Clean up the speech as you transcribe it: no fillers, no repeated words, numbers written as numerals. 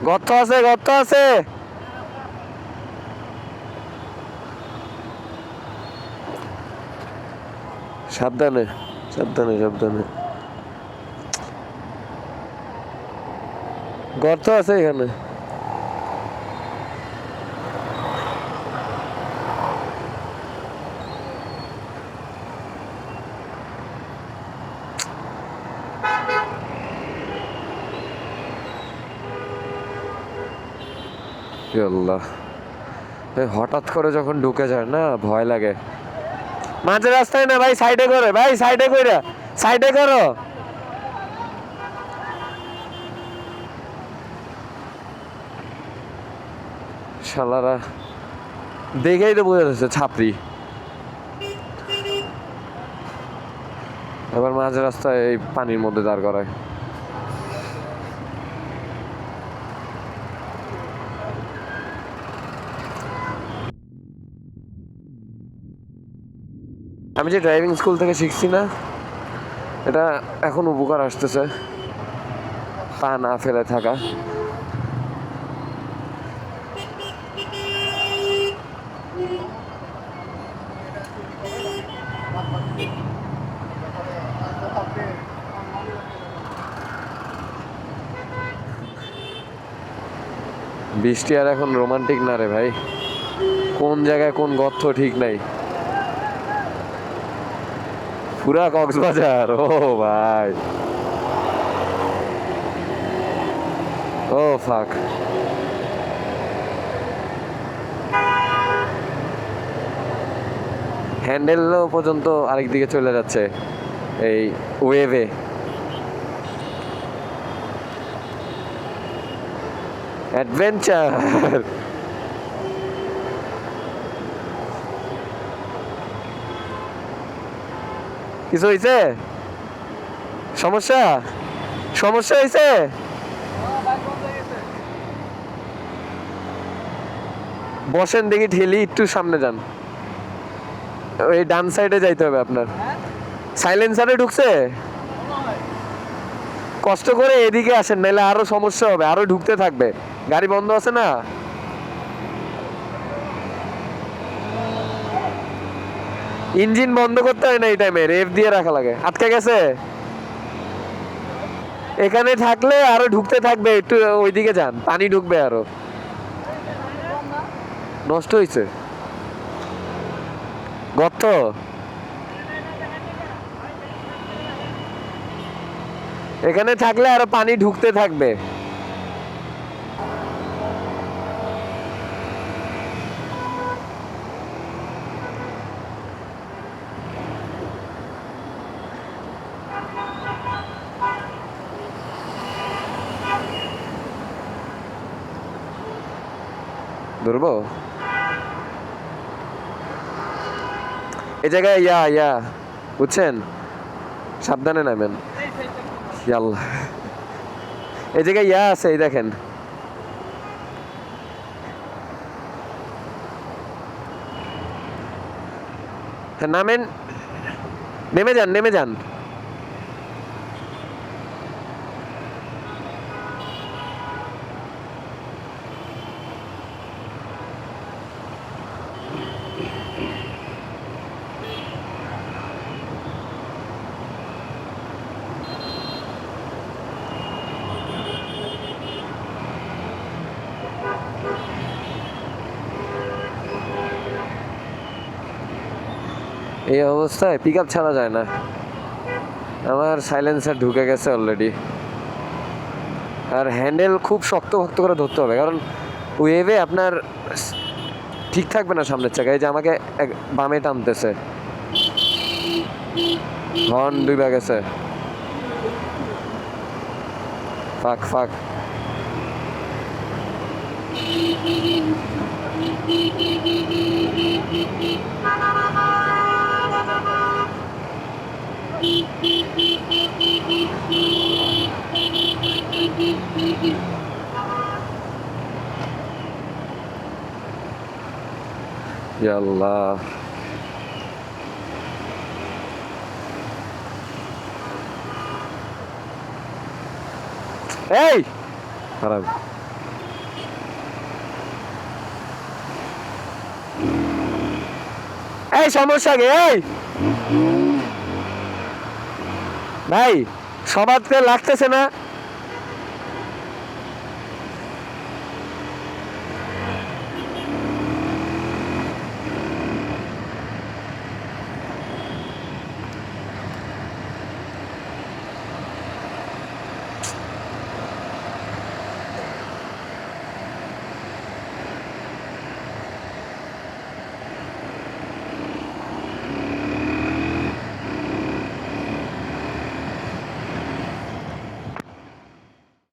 গর্ত আছে, গর্ত আছে। সাবধানে সাবধানে সাবধানে, গর্ত আছে এখানে। আল্লাহ, হঠাৎ করে যখন ঢুকে যায় না ভয় লাগে। মাঝে রাস্তায় না ভাই, সাইডে করে ভাই, সাইডে কইরা, সাইডে করো। শালারা দেখেই তো বোঝা যাচ্ছে ছাপরি। এবার মাঝ রাস্তায় এই পানির মধ্যে দাঁড় করায়। আমি যে ড্রাইভিং স্কুল থেকে শিখছি না, এটা এখন উপকার আসতেছে, পা না ফেলে থাকা। বৃষ্টি আর এখন রোমান্টিক না রে ভাই, কোন জায়গায় কোন গর্ত ঠিক নাই। পুরা কক্সবাজার, ও ভাই, ও ফাক। হ্যান্ডেল পর্যন্ত আরেক দিকে চলে যাচ্ছে এই ওয়েভে। অ্যাডভেঞ্চার। কিছু হয়েছে? সমস্যা সমস্যা হয়েছে? বসেন দেখি, ঠেলি একটু সামনে যান, ওই ডান সাইডে যাইতে হবে আপনার। সাইলেন্সারে ঢুকছে, কষ্ট করে এদিকে আসেন, নাহলে আরো সমস্যা হবে, আরো ঢুকতে থাকবে। গাড়ি বন্ধ আছে না, ইঞ্জিন বন্ধ করতে হয় না এই টাইমে, রেভ দিয়ে রাখা লাগে। আটকে গেছে, এখানে থাকলে আরো ঢুকতে থাকবে, একটু ওইদিকে যান, পানি ঢুকবে আরো। নষ্ট হয়েছে গর্ত, এখানে থাকলে আরো পানি ঢুকতে থাকবে। ধরবো এই জায়গায়, ইয়া ইয়া, বুঝছেন, সাবধানে নামেন। আল্লাহ, এই জায়গায় ইয়া আছে, এই দেখেন। হ্যাঁ নামেন, নেমে যান, নেমে যান। এই অবস্থায় পিক আপ ছাড়া যায় না। আমার সাইলেন্সার ঢুকে গেছে অলরেডি, আর হ্যান্ডেল খুব শক্ত ভক্ত করে ধরতে হবে, কারণ ওয়েভে আপনার ঠিক থাকবে না সামনের চাকায়। যে আমাকে বামে টানতেছে, হর্ন দুইবার গেছে, ফাক ফাক। আল্লাহ, এই খারাপ। এই সমস্যা কি এই ভাই সবাতকে লাগতেছে না